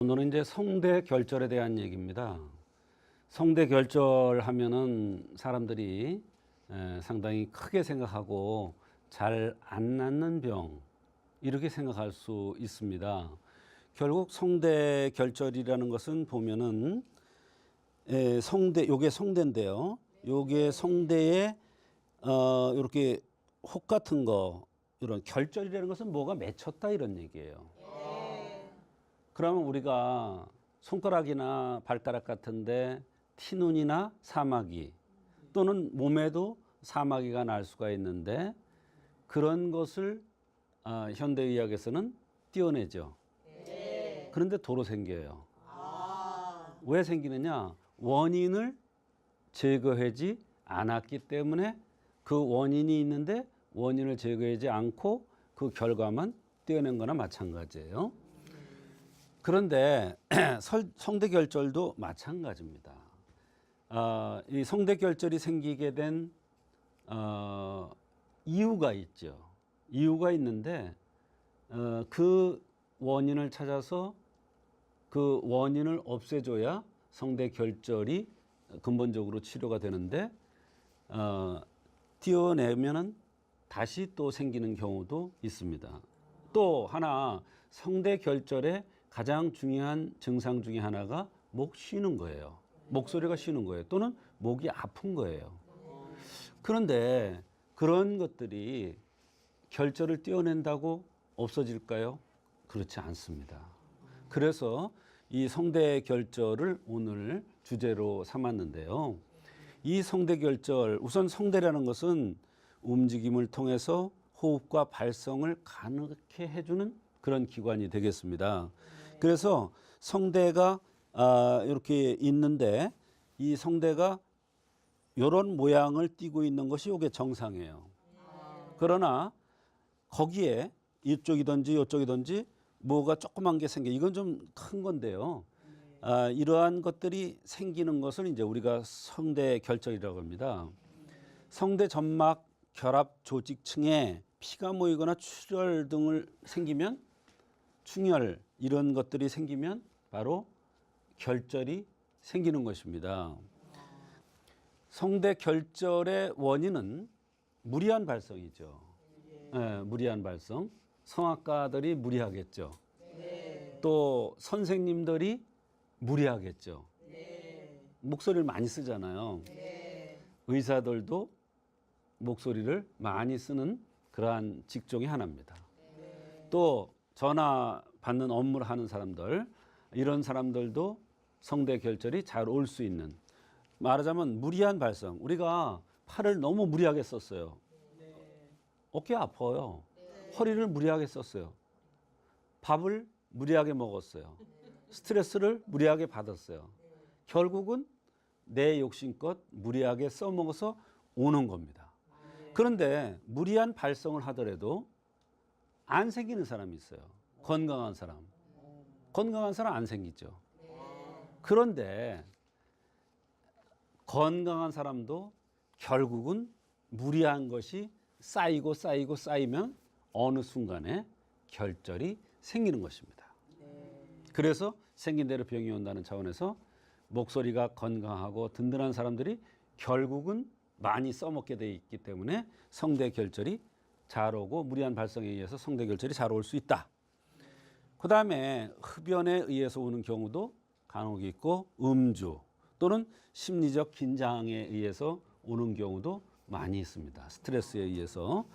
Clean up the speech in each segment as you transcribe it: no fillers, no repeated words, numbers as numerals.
오늘은 이제 성대 결절에 대한 얘기입니다. 성대 결절 하면은 사람들이 상당히 크게 생각하고 잘 안 낫는 병 이렇게 생각할 수 있습니다. 결국 성대 결절이라는 것은 보면은 성대 요게 성대인데요. 요게 성대에 이렇게 혹 같은 거 이런 결절이라는 것은 뭐가 맺혔다 이런 얘기예요. 그러면 우리가 손가락이나 발가락 같은데 티눈이나 사마귀 또는 몸에도 사마귀가 날 수가 있는데 그런 것을 현대의학에서는 떼어내죠. 그런데 도로 생겨요. 왜 생기느냐? 원인을 제거하지 않았기 때문에 그 원인이 있는데 원인을 제거하지 않고 그 결과만 떼어낸 거나 마찬가지예요. 그런데 성대 결절도 마찬가지입니다. 이 성대 결절이 생기게 된 이유가 있죠. 이유가 있는데 그 원인을 찾아서 그 원인을 없애줘야 성대 결절이 근본적으로 치료가 되는데 띄어내면은 다시 또 생기는 경우도 있습니다. 또 하나 성대 결절의 가장 중요한 증상 중에 하나가 목 쉬는 거예요. 목소리가 쉬는 거예요. 또는 목이 아픈 거예요. 그런데 그런 것들이 결절을 떼어낸다고 없어질까요? 그렇지 않습니다. 그래서 이 성대 결절을 오늘 주제로 삼았는데요. 이 성대 결절, 우선 성대라는 것은 움직임을 통해서 호흡과 발성을 가능하게 해주는 그런 기관이 되겠습니다. 그래서 성대가 이렇게 있는데 이 성대가 이런 모양을 띠고 있는 것이 이게 정상이에요. 그러나 거기에 이쪽이든지 이쪽이든지 뭐가 조그만 게 생겨. 이건 좀 큰 건데요. 이러한 것들이 생기는 것을 이제 우리가 성대 결절이라고 합니다. 성대 점막 결합 조직층에 피가 모이거나 출혈 등을 생기면 충혈 이런 것들이 생기면 바로 결절이 생기는 것입니다. 성대 결절의 원인은 무리한 발성이죠. 무리한 발성. 성악가들이 무리하겠죠. 또 선생님들이 무리하겠죠. 목소리를 많이 쓰잖아요. 의사들도 목소리를 많이 쓰는 그러한 직종이 하나입니다. 또 전화 받는 업무를 하는 사람들, 이런 사람들도 성대 결절이 잘 올 수 있는, 말하자면 무리한 발성. 우리가 팔을 너무 무리하게 썼어요. 어깨 아파요. 허리를 무리하게 썼어요. 밥을 무리하게 먹었어요. 스트레스를 무리하게 받았어요. 결국은 내 욕심껏 무리하게 써먹어서 오는 겁니다. 그런데 무리한 발성을 하더라도 안 생기는 사람이 있어요. 건강한 사람. 건강한 사람 안 생기죠. 그런데 건강한 사람도 결국은 무리한 것이 쌓이면 어느 순간에 결절이 생기는 것입니다. 그래서 생긴 대로 병이 온다는 차원에서 목소리가 건강하고 든든한 사람들이 결국은 많이 써먹게 돼 있기 때문에 성대 결절이 잘 오고 무리한 발성에 의해서 성대 결절이 잘 올 수 있다. 그 다음에 흡연에 의해서 오는 경우도 간혹 있고 음주 또는 심리적 긴장에 의해서 오는 경우도 많이 있습니다. 스트레스에 의해서.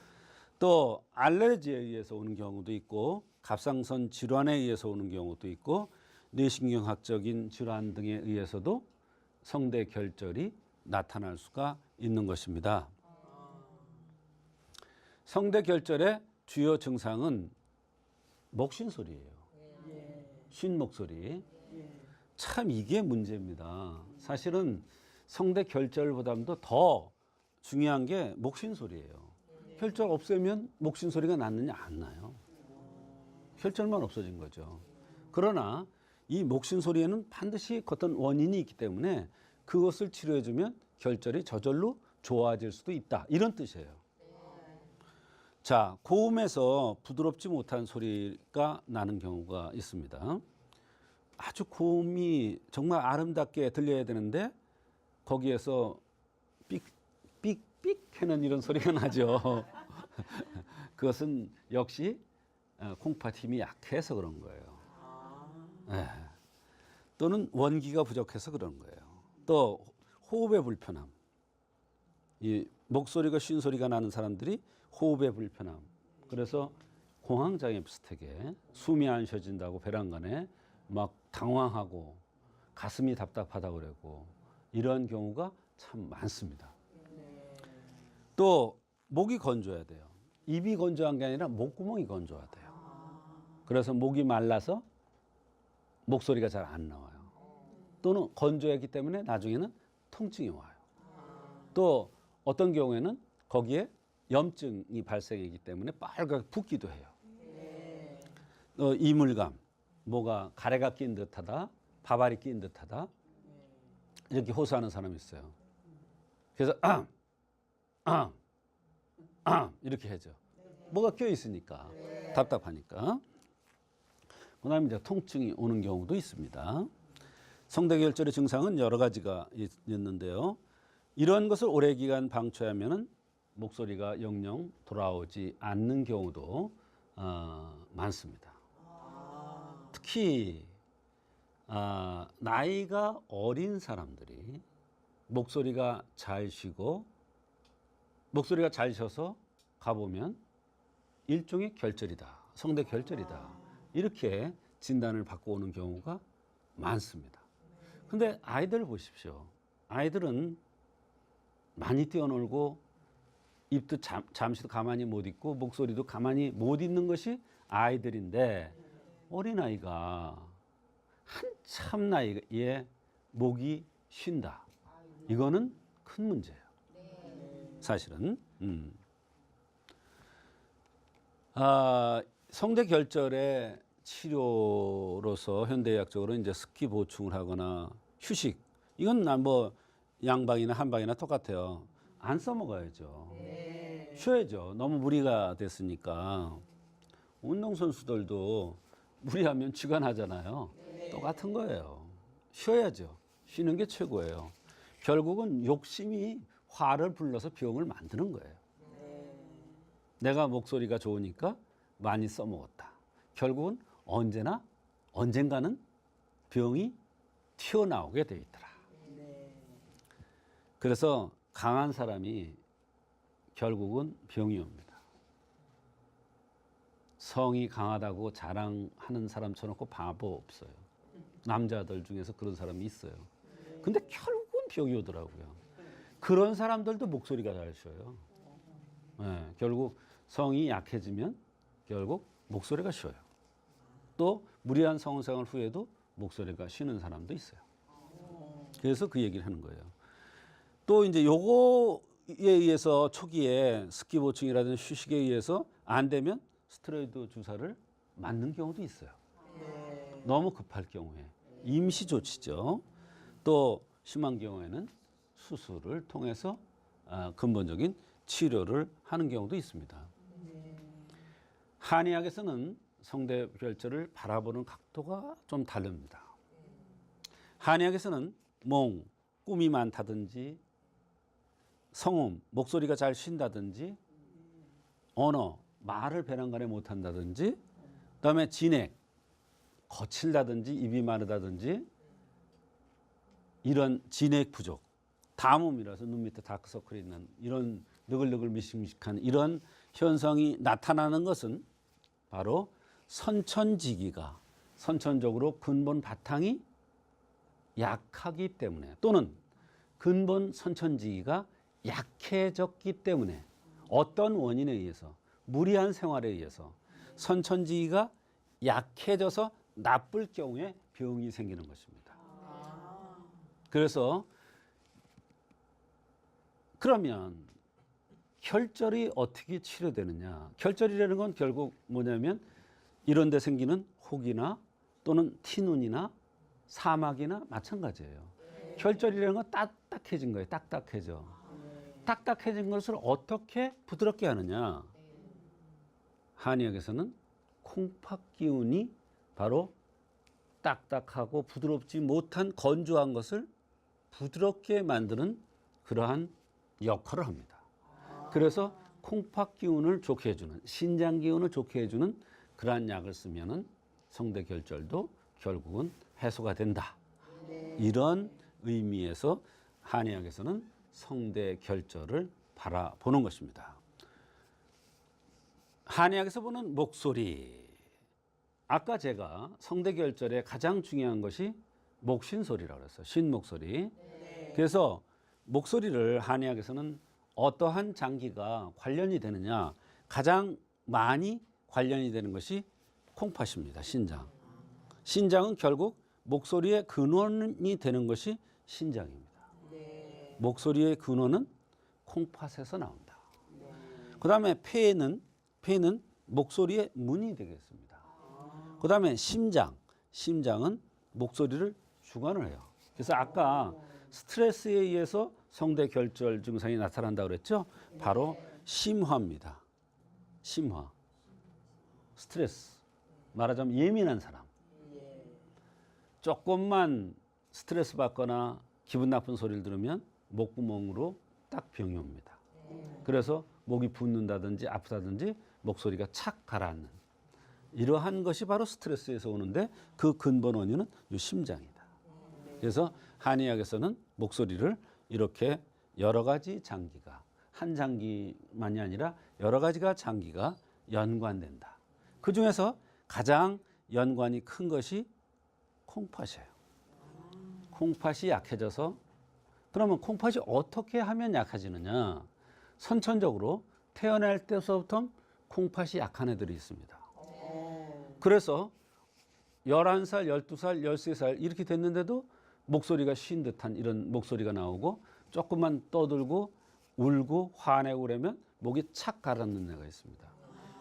또 알레르기에 의해서 오는 경우도 있고 갑상선 질환에 의해서 오는 경우도 있고 뇌신경학적인 질환 등에 의해서도 성대 결절이 나타날 수가 있는 것입니다. 성대 결절의 주요 증상은 목신소리예요. 쉰 목소리. 참 이게 문제입니다. 사실은 성대 결절보다도 더 중요한 게 목신소리예요. 결절 없애면 목신소리가 났느냐? 안 나요. 결절만 없어진 거죠. 그러나 이 목신소리에는 반드시 어떤 원인이 있기 때문에 그것을 치료해주면 결절이 저절로 좋아질 수도 있다. 이런 뜻이에요. 자, 고음에서 부드럽지 못한 소리가 나는 경우가 있습니다. 아주 고음이 정말 아름답게 들려야 되는데 거기에서 삑삑삑 하는 이런 소리가 나죠. 그것은 역시 콩팥 힘이 약해서 그런 거예요. 네. 또는 원기가 부족해서 그런 거예요. 또 호흡의 불편함. 이 목소리가 쉰 소리가 나는 사람들이 호흡의 불편함. 그래서 공황장애 비슷하게 숨이 안 쉬어진다고 배란간에 막 당황하고 가슴이 답답하다고 그러고 이런 경우가 참 많습니다. 또 목이 건조해야 돼요. 입이 건조한 게 아니라 목구멍이 건조해야 돼요. 그래서 목이 말라서 목소리가 잘 안 나와요. 또는 건조했기 때문에 나중에는 통증이 와요. 또 어떤 경우에는 거기에 염증이 발생하기 때문에 빨갛게 붓기도 해요. 이물감, 뭐가 가래가 낀 듯하다, 밥알이 낀 듯하다 이렇게 호소하는 사람이 있어요. 그래서 이렇게 하죠. 뭐가 껴 있으니까 답답하니까. 그다음에 이제 통증이 오는 경우도 있습니다. 성대결절의 증상은 여러 가지가 있는데요. 이런 것을 오래 기간 방치하면은 목소리가 영영 돌아오지 않는 경우도 많습니다. 특히 나이가 어린 사람들이 목소리가 잘 쉬고 목소리가 잘 쉬어서 가보면 일종의 결절이다. 성대 결절이다. 이렇게 진단을 받고 오는 경우가 많습니다. 근데 아이들 보십시오. 아이들은 많이 뛰어놀고 입도 잠시도 가만히 못 있고 목소리도 가만히 못 있는 것이 아이들인데 어린아이가 한참 나이에 목이 쉰다. 이거는 큰 문제예요. 사실은. 성대 결절의 치료로서 현대의학적으로 이제 습기 보충을 하거나 휴식. 이건 뭐 양방이나 한방이나 똑같아요. 안 써먹어야죠. 쉬어야죠. 너무 무리가 됐으니까. 운동선수들도 무리하면 쥐가 나잖아요. 똑같은 거예요. 쉬어야죠. 쉬는 게 최고예요. 결국은 욕심이 화를 불러서 병을 만드는 거예요. 내가 목소리가 좋으니까 많이 써먹었다. 결국은 언젠가는 병이 튀어나오게 돼 있더라. 그래서 강한 사람이 결국은 병이 옵니다. 성이 강하다고 자랑하는 사람처럼 꼭 바보 없어요. 남자들 중에서 그런 사람이 있어요. 근데 결국은 병이 오더라고요. 그런 사람들도 목소리가 잘 쉬어요. 네, 결국 성이 약해지면 결국 목소리가 쉬어요. 또 무리한 성생활 후에도 목소리가 쉬는 사람도 있어요. 그래서 그 얘기를 하는 거예요. 또 이제 요거에 의해서 초기에 습기 보충이라든지 휴식에 의해서 안 되면 스테로이드 주사를 맞는 경우도 있어요. 너무 급할 경우에 임시 조치죠. 또 심한 경우에는 수술을 통해서 근본적인 치료를 하는 경우도 있습니다. 한의학에서는 성대 결절을 바라보는 각도가 좀 다릅니다. 한의학에서는 몽, 꿈이 많다든지 성음, 목소리가 잘 쉰다든지 언어, 말을 배란간에 못한다든지 그다음에 진액, 거칠다든지 입이 마르다든지 이런 진액 부족, 담음이라서 눈 밑에 다크서클이 있는 이런 느글느글 미식미식한 이런 현상이 나타나는 것은 바로 선천지기가 선천적으로 근본 바탕이 약하기 때문에 또는 근본 선천지기가 약해졌기 때문에 어떤 원인에 의해서 무리한 생활에 의해서 선천지기가 약해져서 나쁠 경우에 병이 생기는 것입니다. 그래서 그러면 결절이 어떻게 치료되느냐? 결절이라는 건 결국 뭐냐면 이런 데 생기는 혹이나 또는 티눈이나 사막이나 마찬가지예요. 결절이라는 건 딱딱해진 거예요. 딱딱해져. 딱딱해진 것을 어떻게 부드럽게 하느냐? 한의학에서는 콩팥 기운이 바로 딱딱하고 부드럽지 못한 건조한 것을 부드럽게 만드는 그러한 역할을 합니다. 그래서 콩팥 기운을 좋게 해주는, 신장 기운을 좋게 해주는 그러한 약을 쓰면은 성대결절도 결국은 해소가 된다. 이런 의미에서 한의학에서는 성대결절을 바라보는 것입니다. 한의학에서 보는 목소리. 아까 제가 성대결절에 가장 중요한 것이 목신소리라고 했어요. 신목소리. 그래서 목소리를 한의학에서는 어떠한 장기가 관련이 되느냐, 가장 많이 관련이 되는 것이 콩팥입니다. 신장. 신장은 결국 목소리의 근원이 되는 것이 신장입니다. 목소리의 근원은 콩팥에서 나온다. 그 다음에 폐는 목소리의 문이 되겠습니다. 그 다음에 심장은 목소리를 주관을 해요. 그래서 아까 스트레스에 의해서 성대결절 증상이 나타난다고 그랬죠? 바로 심화입니다. 심화. 스트레스. 말하자면 예민한 사람. 조금만 스트레스 받거나 기분 나쁜 소리를 들으면 목구멍으로 딱 병이 옵니다. 그래서 목이 붓는다든지 아프다든지 목소리가 착 가라앉는 이러한 것이 바로 스트레스에서 오는데 그 근본 원인은 이 심장이다. 그래서 한의학에서는 목소리를 이렇게 여러 가지 장기가, 한 장기만이 아니라 여러 가지가 장기가 연관된다. 그 중에서 가장 연관이 큰 것이 콩팥이에요. 콩팥이 약해져서, 그러면 콩팥이 어떻게 하면 약해지느냐? 선천적으로 태어날 때서부터 콩팥이 약한 애들이 있습니다. 그래서 11살, 12살, 13살 이렇게 됐는데도 목소리가 쉰 듯한 이런 목소리가 나오고 조금만 떠들고 울고 화내고 그러면 목이 착 가라앉는 애가 있습니다.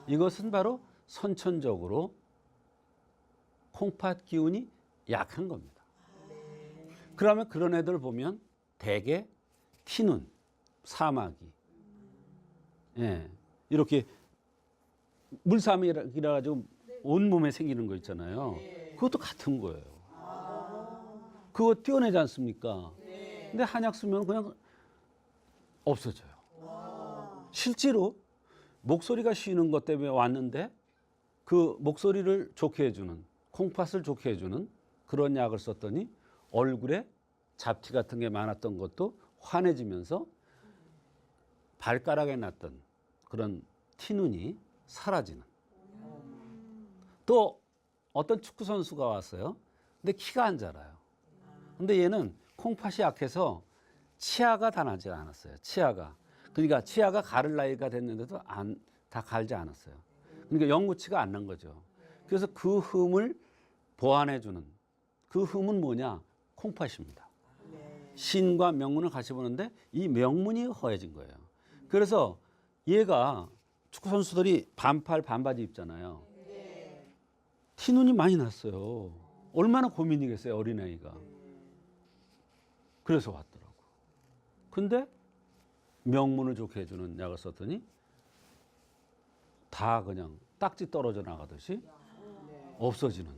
이것은 바로 선천적으로 콩팥 기운이 약한 겁니다. 그러면 그런 애들 보면 대개 티눈, 사마귀, 이렇게 물사마귀라 가지고 온몸에 생기는 거 있잖아요. 그것도 같은 거예요. 그거 떼어내지 않습니까? 근데 한약 쓰면 그냥 없어져요. 실제로 목소리가 쉬는 것 때문에 왔는데 그 목소리를 좋게 해주는, 콩팥을 좋게 해주는 그런 약을 썼더니 얼굴에 잡티 같은 게 많았던 것도 환해지면서 발가락에 났던 그런 티눈이 사라지는. 또 어떤 축구 선수가 왔어요. 근데 키가 안 자라요. 근데 얘는 콩팥이 약해서 치아가 다 나지 않았어요. 치아가. 그러니까 치아가 가를 나이가 됐는데도 다 갈지 않았어요. 그러니까 영구치가 안 난 거죠. 그래서 그 흠을 보완해주는, 그 흠은 뭐냐? 콩팥입니다. 신과 명문을 같이 보는데 이 명문이 허해진 거예요. 그래서 얘가 축구 선수들이 반팔 반바지 입잖아요. 티눈이 많이 났어요. 얼마나 고민이겠어요, 어린아이가. 그래서 왔더라고. 근데 명문을 좋게 해주는 약을 썼더니 다 그냥 딱지 떨어져 나가듯이 없어지는.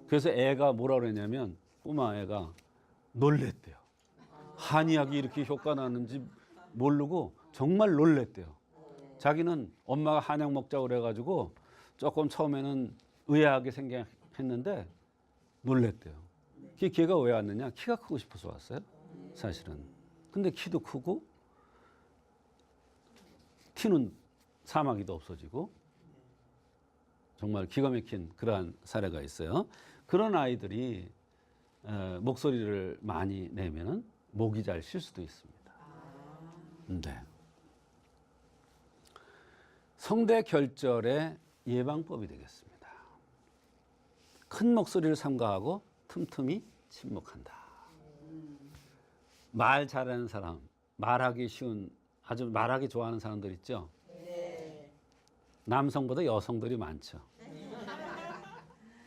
그래서 애가 뭐라 그랬냐면 꼬마 애가 놀랬대요. 한의학이 이렇게 효과 나는지 모르고 정말 놀랬대요. 자기는 엄마가 한약 먹자고 그래가지고 조금 처음에는 의아하게 생각했는데 놀랬대요. 걔가 왜 왔느냐? 키가 크고 싶어서 왔어요. 사실은. 근데 키도 크고 티는 사마귀도 없어지고 정말 기가 막힌 그러한 사례가 있어요. 그런 아이들이 목소리를 많이 내면은 목이 잘 쉴 수도 있습니다. 네. 성대결절의 예방법이 되겠습니다. 큰 목소리를 삼가하고 틈틈이 침묵한다. 말 잘하는 사람, 말하기 쉬운, 아주 말하기 좋아하는 사람들 있죠? 남성보다 여성들이 많죠.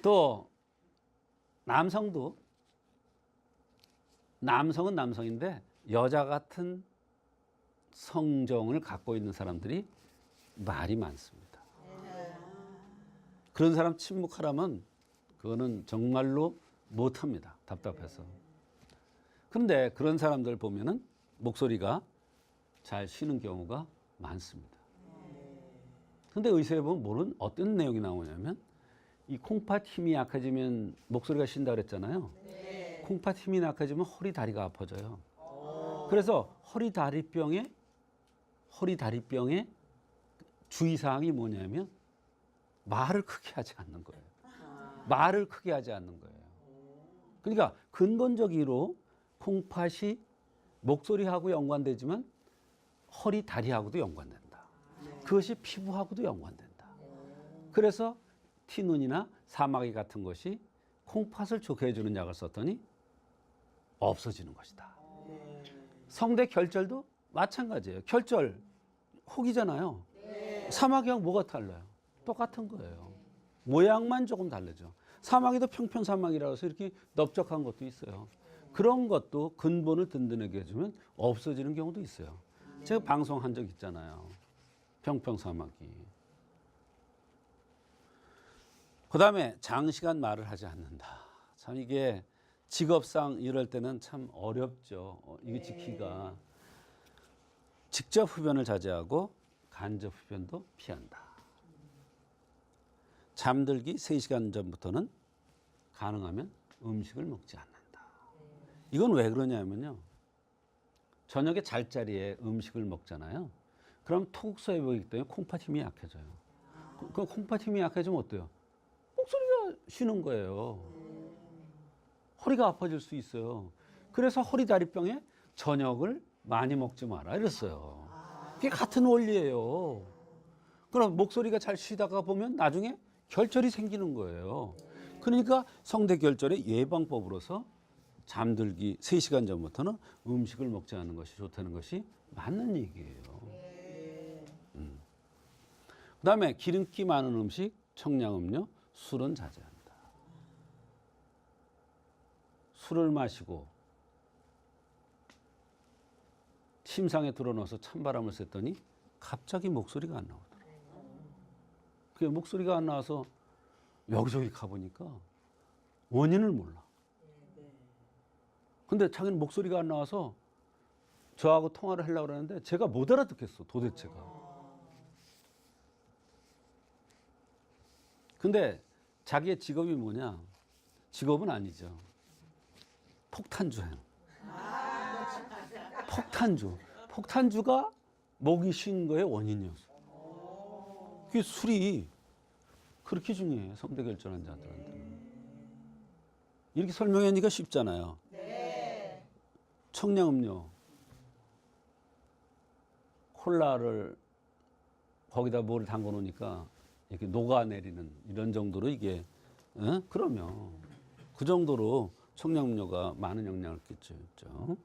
또 남성도, 남성은 남성인데 여자 같은 성정을 갖고 있는 사람들이 말이 많습니다. 그런 사람 침묵하라면 그거는 정말로 못합니다. 답답해서. 그런데 그런 사람들 보면은 목소리가 잘 쉬는 경우가 많습니다. 근데 의사에 보면 뭐는 어떤 내용이 나오냐면 이 콩팥 힘이 약해지면 목소리가 쉰다 그랬잖아요. 콩팥 힘이 약해지면 허리 다리가 아파져요. 그래서 허리 다리병의 주의사항이 뭐냐면 말을 크게 하지 않는 거예요. 말을 크게 하지 않는 거예요. 그러니까 근본적으로 콩팥이 목소리하고 연관되지만 허리 다리하고도 연관된다. 그것이 피부하고도 연관된다. 그래서 티눈이나 사마귀 같은 것이 콩팥을 좋게 해주는 약을 썼더니 없어지는 것이다. 성대 결절도 마찬가지예요. 결절 혹이잖아요. 사마귀하고 뭐가 달라요? 똑같은 거예요. 모양만 조금 다르죠. 사마귀도 평평사마귀라고 해서 이렇게 넓적한 것도 있어요. 그런 것도 근본을 든든하게 해주면 없어지는 경우도 있어요. 제가 방송한 적 있잖아요. 평평사마귀. 그 다음에 장시간 말을 하지 않는다. 참 이게 직업상 이럴 때는 참 어렵죠. 이게 지키기가. 직접 흡연을 자제하고 간접 흡연도 피한다. 잠들기 3시간 전부터는 가능하면 음식을 먹지 않는다. 이건 왜 그러냐면요. 저녁에 잘 자리에 음식을 먹잖아요. 그럼 토국소에 보이기 때문에 콩팥 힘이 약해져요. 그 콩팥 힘이 약해지면 어때요? 목소리가 쉬는 거예요. 허리가 아파질 수 있어요. 그래서 허리 다리병에 저녁을 많이 먹지 마라 이랬어요. 그게 같은 원리예요. 그럼 목소리가 잘 쉬다가 보면 나중에 결절이 생기는 거예요. 그러니까 성대 결절의 예방법으로서 잠들기 3시간 전부터는 음식을 먹지 않는 것이 좋다는 것이 맞는 얘기예요. 그다음에 기름기 많은 음식, 청량음료, 술은 자제한다. 술을 마시고 침상에 들어넣어서 찬바람을 쐈더니 갑자기 목소리가 안 나오더라고요. 그게 목소리가 안 나와서 여기저기 가보니까 원인을 몰라. 근데 자기는 목소리가 안 나와서 저하고 통화를 하려고 그러는데 제가 못 알아듣겠어, 도대체가. 근데 자기의 직업이 뭐냐? 직업은 아니죠. 폭탄주예요. 폭탄주가 목이 쉰 거의 원인이었어. 그게 술이 그렇게 중요해요. 성대 결절 환자들한테는. 이렇게 설명하니까 쉽잖아요. 청량음료, 콜라를 거기다 뭐를 담궈 놓으니까 이렇게 녹아내리는 이런 정도로 이게 그러면 그 정도로 청량음료가 많은 영향을 끼치죠.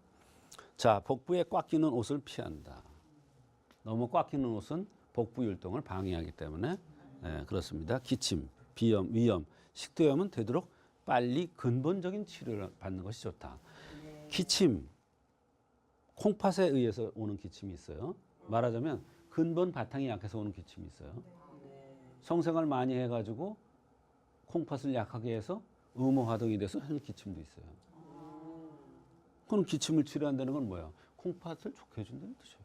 자, 복부에 꽉 끼는 옷을 피한다. 너무 꽉 끼는 옷은 복부 율동을 방해하기 때문에 그렇습니다. 기침, 비염, 위염, 식도염은 되도록 빨리 근본적인 치료를 받는 것이 좋다. 기침, 콩팥에 의해서 오는 기침이 있어요. 말하자면 근본 바탕이 약해서 오는 기침이 있어요. 성생활 많이 해가지고 콩팥을 약하게 해서 음호화동이 돼서 하는 기침도 있어요. 그럼 기침을 치료한다는 건 뭐야? 콩팥을 좋게 해준다는 뜻이에요.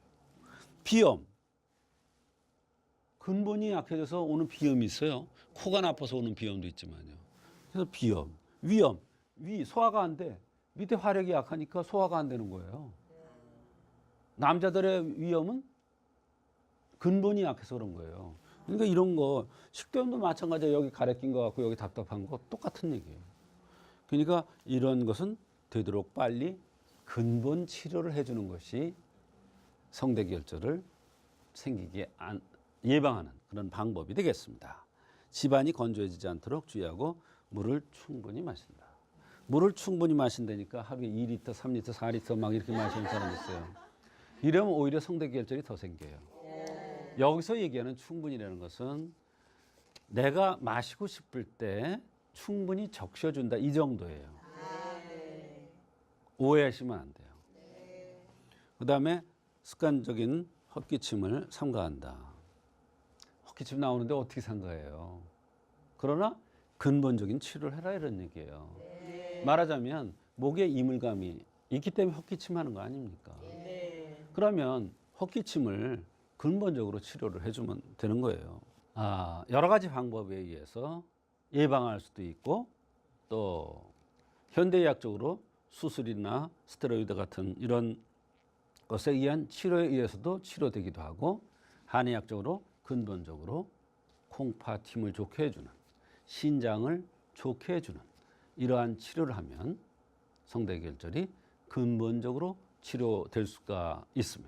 비염. 근본이 약해져서 오는 비염이 있어요. 코가 나빠서 오는 비염도 있지만요. 그래서 비염, 위염, 소화가 안 돼. 밑에 화력이 약하니까 소화가 안 되는 거예요. 남자들의 위염은 근본이 약해서 그런 거예요. 그러니까 이런 거 식도염도 마찬가지예요. 여기 가래 낀 거 같고 여기 답답한 거 똑같은 얘기예요. 그러니까 이런 것은 되도록 빨리 근본 치료를 해주는 것이 성대 결절을 생기게 예방하는 그런 방법이 되겠습니다. 집안이 건조해지지 않도록 주의하고 물을 충분히 마신다. 물을 충분히 마신다니까 하루에 2리터, 3리터, 4리터 막 이렇게 마시는 사람이 있어요. 이러면 오히려 성대 결절이 더 생겨요. 여기서 얘기하는 충분히라는 것은 내가 마시고 싶을 때 충분히 적셔준다 이 정도예요. 오해하시면 안 돼요. 그다음에 습관적인 헛기침을 삼가한다. 헛기침 나오는데 어떻게 삼가해요? 그러나 근본적인 치료를 해라 이런 얘기예요. 말하자면 목에 이물감이 있기 때문에 헛기침하는 거 아닙니까? 그러면 헛기침을 근본적으로 치료를 해주면 되는 거예요. 여러 가지 방법에 의해서 예방할 수도 있고 또 현대의학적으로 수술이나 스테로이드 같은 이런 것에 의한 치료에 의해서도 치료되기도 하고 한의학적으로 근본적으로 콩팥힘을 좋게 해주는 신장을 좋게 해주는 이러한 치료를 하면 성대결절이 근본적으로 치료될 수가 있습니다.